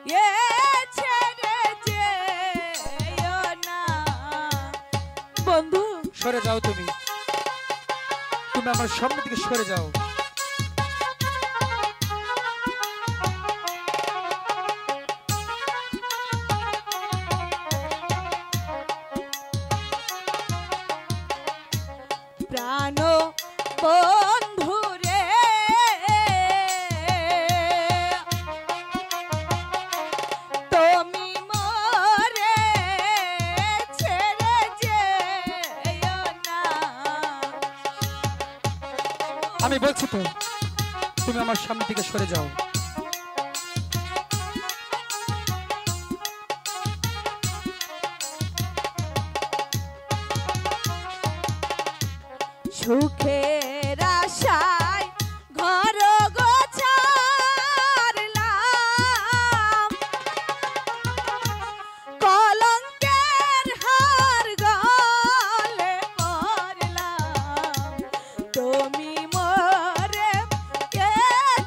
এ ছেড়ে যেও না বন্ধু। সরে যাও, তুমি তুমি আমার সামনে থেকে সরে যাও। প্রাণ বন্ধু রে তুমি মরে ছেড়ে যেও না। আমি বলছি তো, তুমি আমার সামনে থেকে সরে যাও। সুখের আশায় ঘর গোছারলাম, কলঙ্কের হার গলে পরলাম, তুমি মরে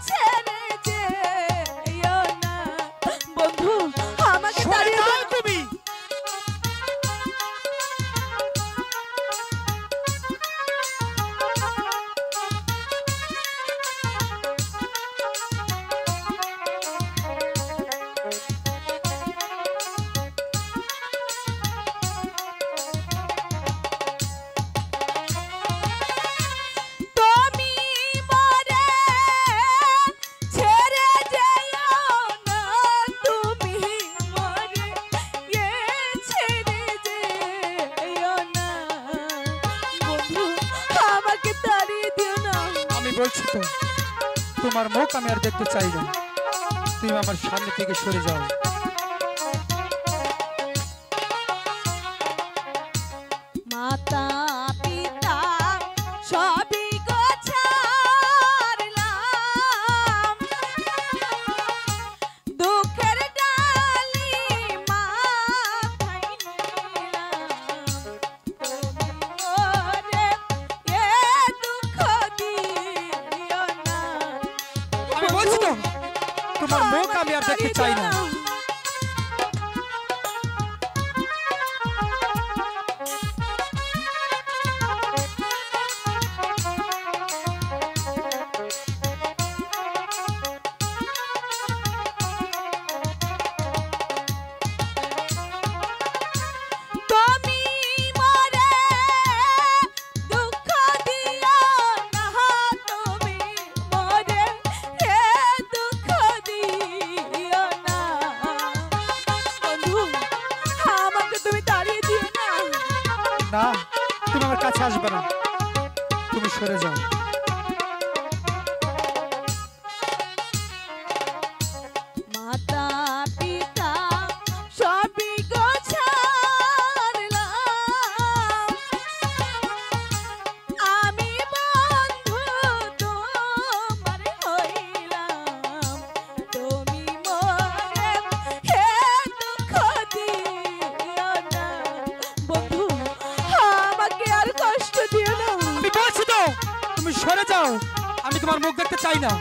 ছেড়ে যেও না বন্ধু। আমাকে সরে যাও তুমি। বলছি তো, তোমার মুখ আমি আর দেখতে চাই না, তুমি আমার সামনে থেকে সরে যাও। মাতা পিতা সবই গোছারলাম, দুঃখের ডালি মাথায় নিলাম, তুমি মরে এ দুঃখ দিও না। আমি বলছি তো, তোমার মুখ আমি আর দেখতে চাই না। না, তুমি আমার কাছে আসবে না, তুমি সরে যাও। মাতা পিতা সবই গোছারলাম, আমি বন্ধু তোমার হইলাম, তুমি মরে হে দুঃখ দিও না বন্ধু, আমাকে আর কষ্ট দিও না। আমি বলছি তো, তুমি সরে যাও, আমি তোমার মুখ দেখতে চাই না।